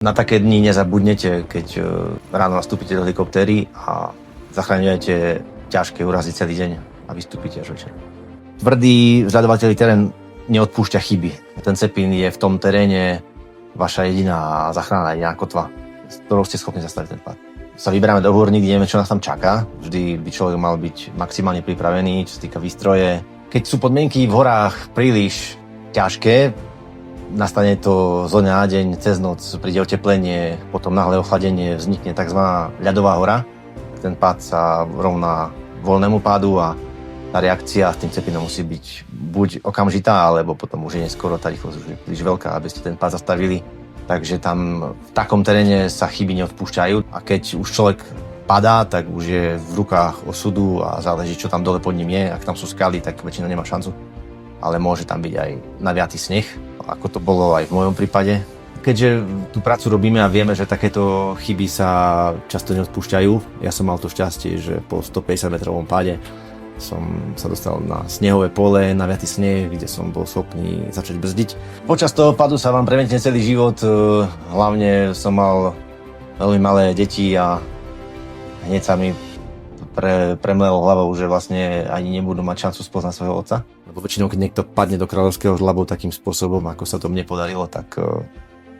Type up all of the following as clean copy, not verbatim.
Na také dni nezabudnete, keď ráno nastúpite do helikoptéry a zachraňujete ťažké úrazy celý deň a vystúpite až večer. Tvrdý vzhľadovateľný terén neodpúšťa chyby. Ten Cepín je v tom teréne vaša jediná záchranná, jediná kotva, s ktorou ste schopní zastaviť ten pád. Sa vyberáme do hôr, nikdy nevieme, čo nás tam čaká. Vždy by človek mal byť maximálne pripravený, čo sa týka výstroje. Keď sú podmienky v horách príliš ťažké, nastane to zo dňa na deň, cez noc príde oteplenie, potom náhle ochladenie, vznikne tzv. Ľadová hora. Ten pád sa rovná voľnému pádu a tá reakcia s tým Cepínom musí byť buď okamžitá, alebo potom už je neskoro, tá rýchlosť už je príliš veľká, aby ste ten pád zastavili. Takže tam v takom teréne sa chyby neodpúšťajú a keď už človek padá, tak už je v rukách osudu a záleží, čo tam dole pod ním je. Ak tam sú skaly, tak väčšinou nemá šancu. Ale môže tam byť aj naviatý sneh, ako to bolo aj v mojom prípade. Keďže tú prácu robíme a vieme, že takéto chyby sa často neodpúšťajú, ja som mal to šťastie, že po 150-metrovom páde som sa dostal na snehové pole, naviatý sneh, kde som bol schopný začať brzdiť. Počas toho pádu sa vám premietne celý život, hlavne som mal veľmi malé deti a hneď sa mi premlelo hlavou, že vlastne ani nebudú mať šancu spoznať svojho otca. Lebo väčšinou, keď niekto padne do kráľovského žlabu takým spôsobom, ako sa to mne podarilo, tak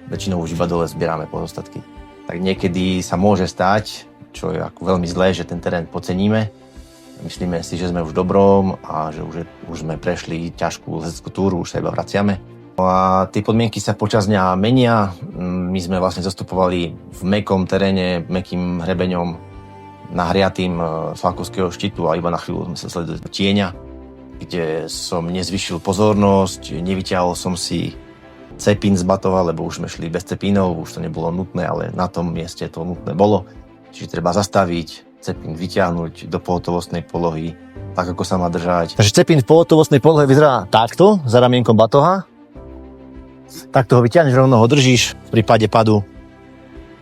väčšinou už iba dole zbierame pozostatky. Tak niekedy sa môže stať, čo je ako veľmi zlé, že ten terén podceníme. Myslíme si, že sme už dobrom a že už sme prešli ťažkú lezeckú túru, už sa iba vraciame. No a tie podmienky sa počas dňa menia. My sme vlastne zastupovali v mäkkom teréne, mäkkým hrebeňom, nahriatým Falkovského štítu a iba na chvíľu sme sa sledovali do tieňa, kde som nezvyšil pozornosť, nevyťahol som si Cepín z batova, lebo už sme šli bez Cepínov, už to nebolo nutné, ale na tom mieste to nutné bolo. Čiže treba zastaviť, Cepín vyťahnuť do pohotovostnej polohy, tak ako sa má držať. Takže Cepín v pohotovostnej polohe vyzerá takto, za ramienkom batoha. Takto ho vyťahneš, rovno ho držíš v prípade padu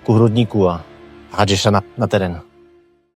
ku hrudníku a hádžeš sa na terén.